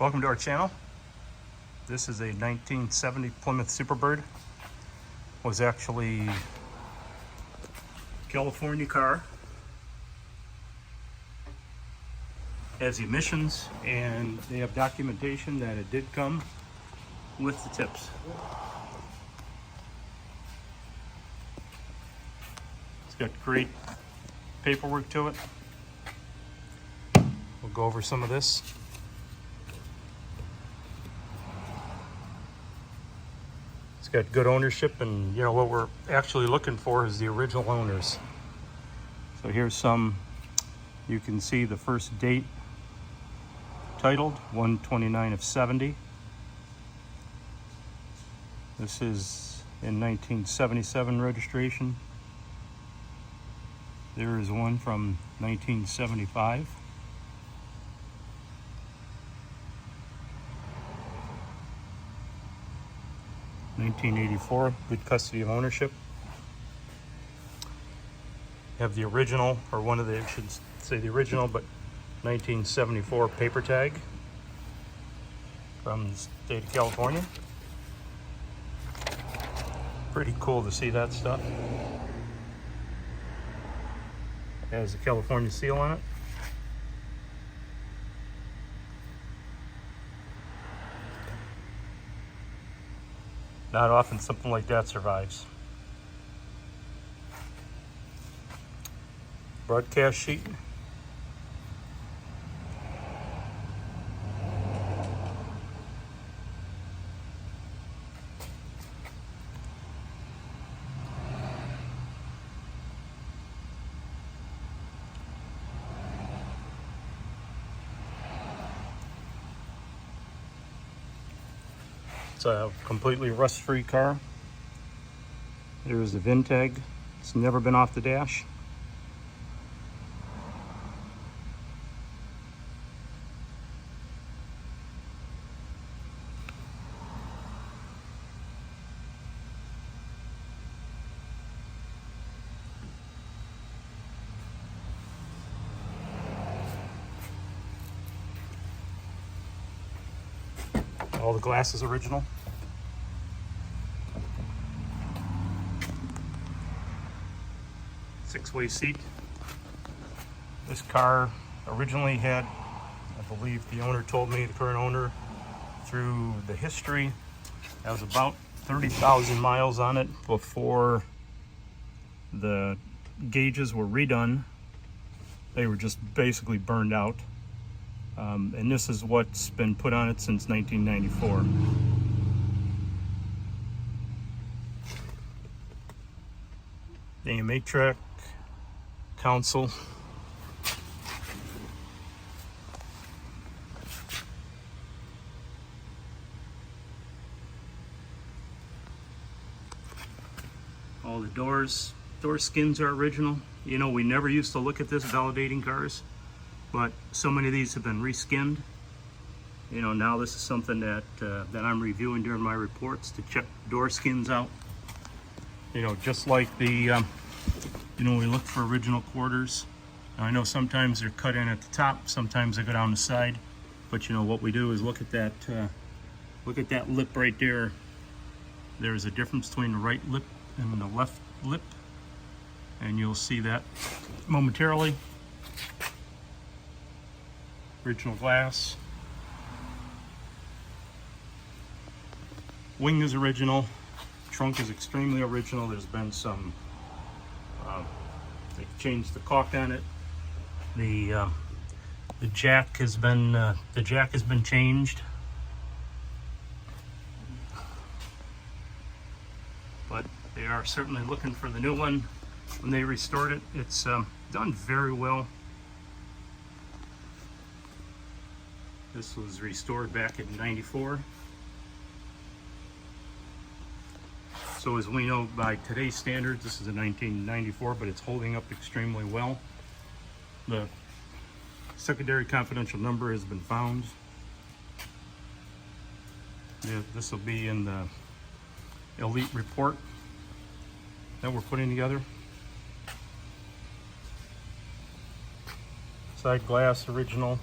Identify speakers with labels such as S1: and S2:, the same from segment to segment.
S1: Welcome to our channel. This is a 1970 Plymouth SuperBird. Was actually a California car. Has emissions, and they have documentation that it did come with the tips. It's got great paperwork to it. We'll go over some of this. It's got good ownership, and you know what we're actually looking for is the original owners. So here's some. You can see the first date titled 1/29 of 70. This is in 1977 registration. There is one from 1975. (1984), good custody of ownership. Have the original, or one of the, I should say the original, but 1974 paper tag from the state of California. Pretty cool to see that stuff. It has a California seal on it. Not often something like that survives. Broadcast sheet. It's a completely rust-free car. There's the VIN tag. It's never been off the dash. All the glass is original. Six-way seat. This car originally had, I believe the owner told me, the current owner, through the history, that was about 30,000 miles on it before the gauges were redone. They were just basically burned out. And this is what's been put on it since 1994. The AMA track, console. All the door skins are original. You know, we never used to look at this validating cars, but so many of these have been reskinned. You know, now this is something that that I'm reviewing during my reports to check door skins out. You know, just like the, you know, we look for original quarters. Now, I know sometimes they're cut in at the top, sometimes they go down the side, but you know what we do is look at that lip right there. There's a difference between the right lip and the left lip, and you'll see that momentarily. Original glass. Wing is original. Trunk is extremely original. There's been some, they changed the caulk on it. The jack has been changed. But they are certainly looking for the new one. When they restored it, it's done very well. This was restored back in '94. So as we know by today's standards, this is a 1994, but it's holding up extremely well. The secondary confidential number has been found. Yeah, this will be in the elite report that we're putting together. Side glass original.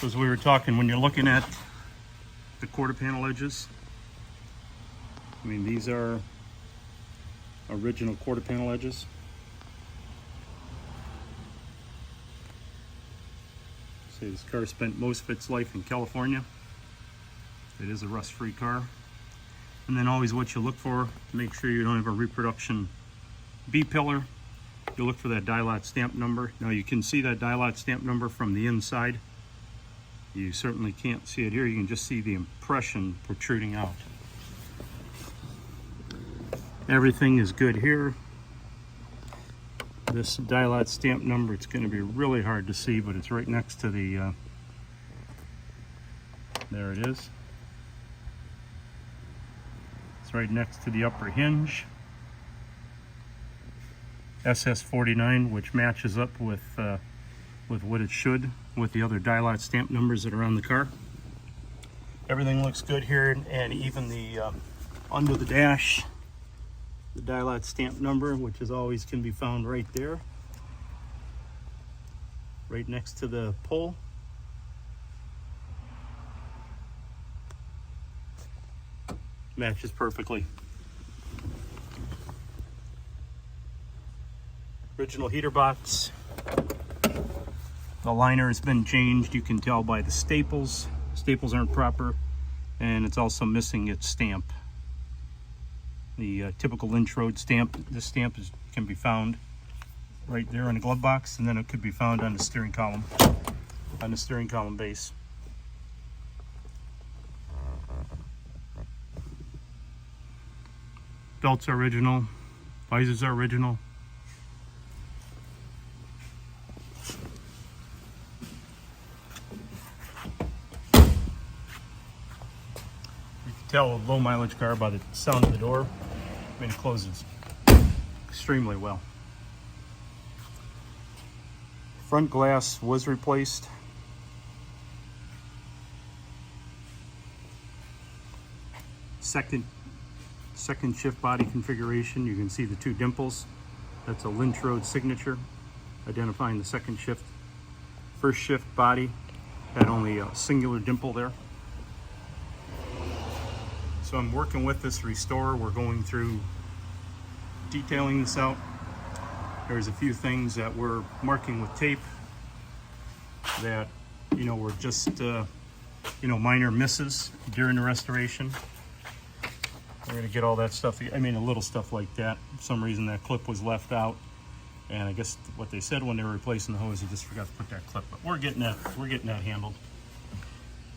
S1: So as we were talking, when you're looking at the quarter panel edges, I mean, these are original quarter panel edges. See, this car spent most of its life in California. It is a rust-free car. And then always what you look for, make sure you don't have a reproduction B-pillar. You look for that die lot stamp number. Now you can see that die lot stamp number from the inside. You certainly can't see it here. You can just see the impression protruding out. Everything is good here. This die lot stamp number, it's going to be really hard to see, but it's right next to the, there it is. It's right next to the upper hinge. SS49, which matches up with what it should with the other die lot stamp numbers that are on the car. Everything looks good here, and even the under the dash, the die lot stamp number, which is always can be found right there, right next to the pole. Matches perfectly. Original heater box. The liner has been changed. You can tell by the staples. Staples aren't proper, and it's also missing its stamp. The typical Lynch Road stamp. This stamp can be found right there in the glove box, and then it could be found on the steering column, base. Belts are original. Visors are original. Tell a low mileage car by the sound of the door. I mean, it closes extremely well. Front glass was replaced. Second shift body configuration. You can see the two dimples. That's a Lynch Road signature, identifying the second shift. First shift body had only a singular dimple there. So I'm working with this restorer. We're going through detailing this out. There's a few things that we're marking with tape that, you know, were just, minor misses during the restoration. We're gonna get all that stuff. I mean, a little stuff like that. For some reason that clip was left out. And I guess what they said when they were replacing the hose, they just forgot to put that clip. But we're getting that handled.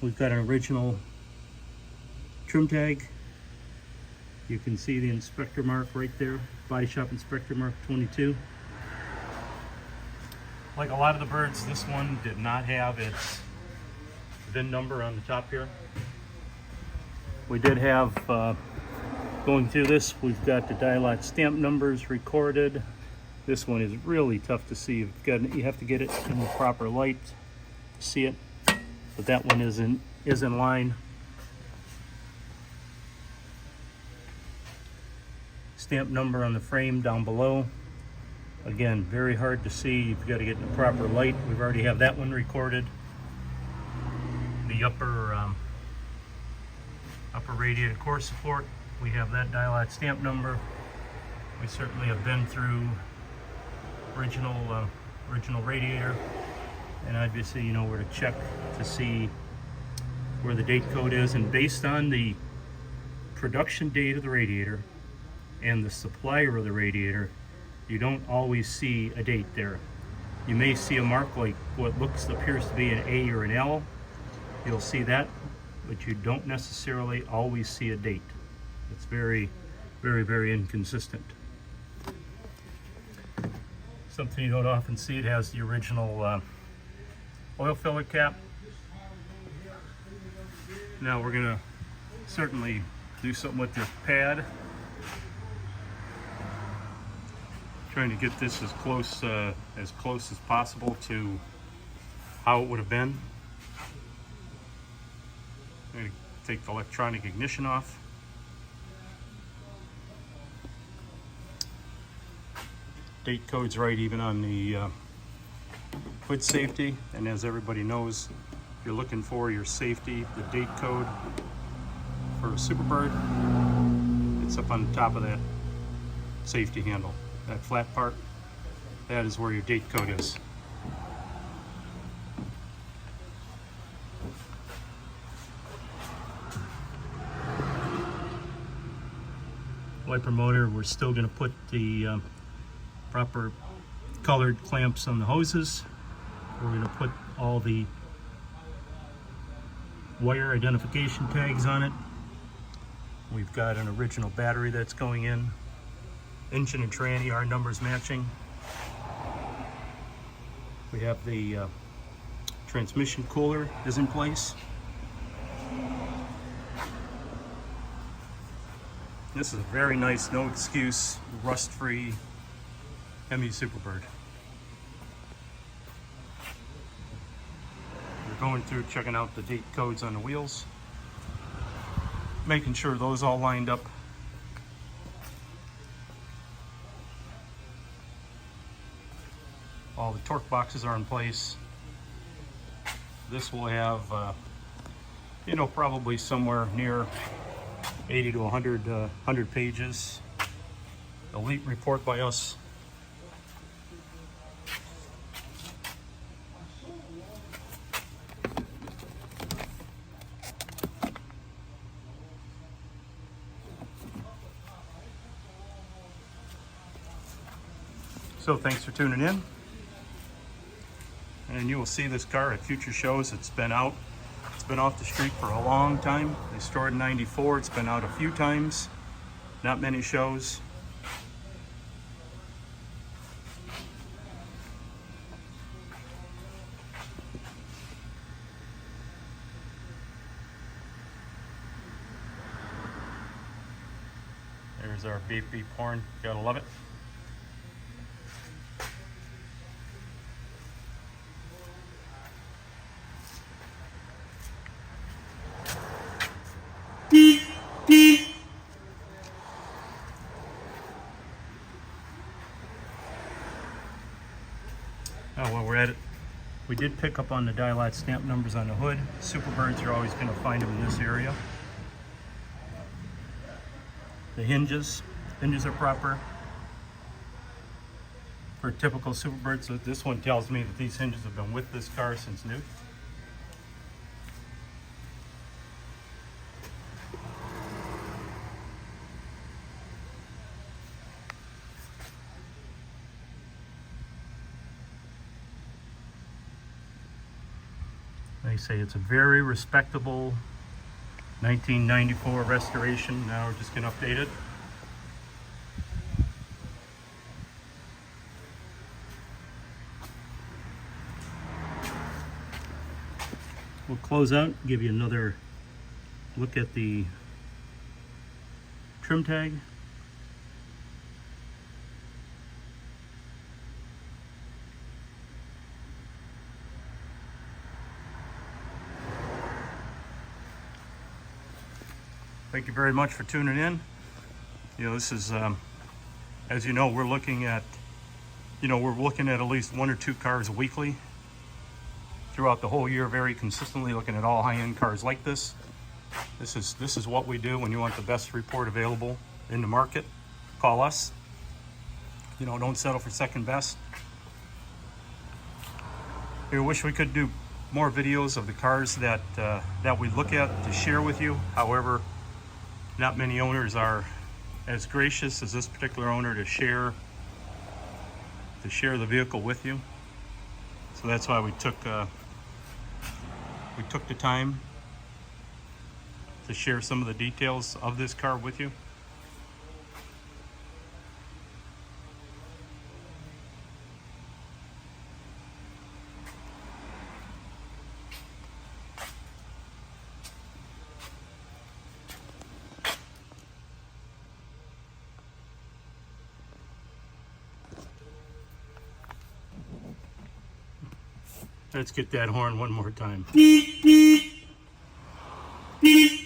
S1: We've got an original trim tag. You can see the inspector mark right there, body shop inspector mark 22. Like a lot of the birds, this one did not have its VIN number on the top here. We did have, going through this, we've got the die lot stamp numbers recorded. This one is really tough to see. You have to get it in the proper light to see it, but that one is in line. Stamp number on the frame down below. Again, very hard to see. You've got to get in the proper light. We've already have that one recorded. The upper radiator core support, we have that die lot stamp number. We certainly have been through original radiator, and obviously you know where to check to see where the date code is. And based on the production date of the radiator and the supplier of the radiator, you don't always see a date there. You may see a mark like what appears to be an A or an L. You'll see that, but you don't necessarily always see a date. It's very, very, very inconsistent. Something you don't often see, it has the original oil filler cap. Now we're gonna certainly do something with this pad. Trying to get this as close as possible to how it would have been. I'm going to take the electronic ignition off. Date code's right even on the hood safety, and as everybody knows, If you're looking for your safety, the date code for a SuperBird, it's up on the top of that safety handle. That flat part, that is where your date code is. Wiper motor, we're still going to put the proper colored clamps on the hoses. We're going to put all the wire identification tags on it. We've got an original battery that's going in. Engine and tranny, our numbers matching. We have the transmission cooler is in place. This is a very nice, no excuse, rust-free Hemi SuperBird. We're going through checking out the date codes on the wheels, making sure those all lined up. All the torque boxes are in place. This will have, you know, probably somewhere near 80 to 100 pages. Elite report by us. So thanks for tuning in. And you will see this car at future shows. It's been out. It's been off the street for a long time. They started in '94. It's been out a few times. Not many shows. There's our beep beep horn. Gotta love it. Oh, while we're at it, we did pick up on the die-lot stamp numbers on the hood. SuperBirds, you're always going to find them in this area. The hinges are proper for a typical SuperBird. So this one tells me that these hinges have been with this car since new. They say it's a very respectable 1994 restoration. Now we're just going to update it. We'll close out, give you another look at the trim tag. Thank you very much for tuning in. You know, this is, as you know, we're looking at at least 1 or 2 cars weekly throughout the whole year, very consistently looking at all high-end cars like this. This is what we do when you want the best report available in the market. Call us. You know, don't settle for second best. We wish we could do more videos of the cars that we look at to share with you. However, not many owners are as gracious as this particular owner to share the vehicle with you. So that's why we took the time to share some of the details of this car with you. Let's get that horn one more time. Beep, beep. Beep.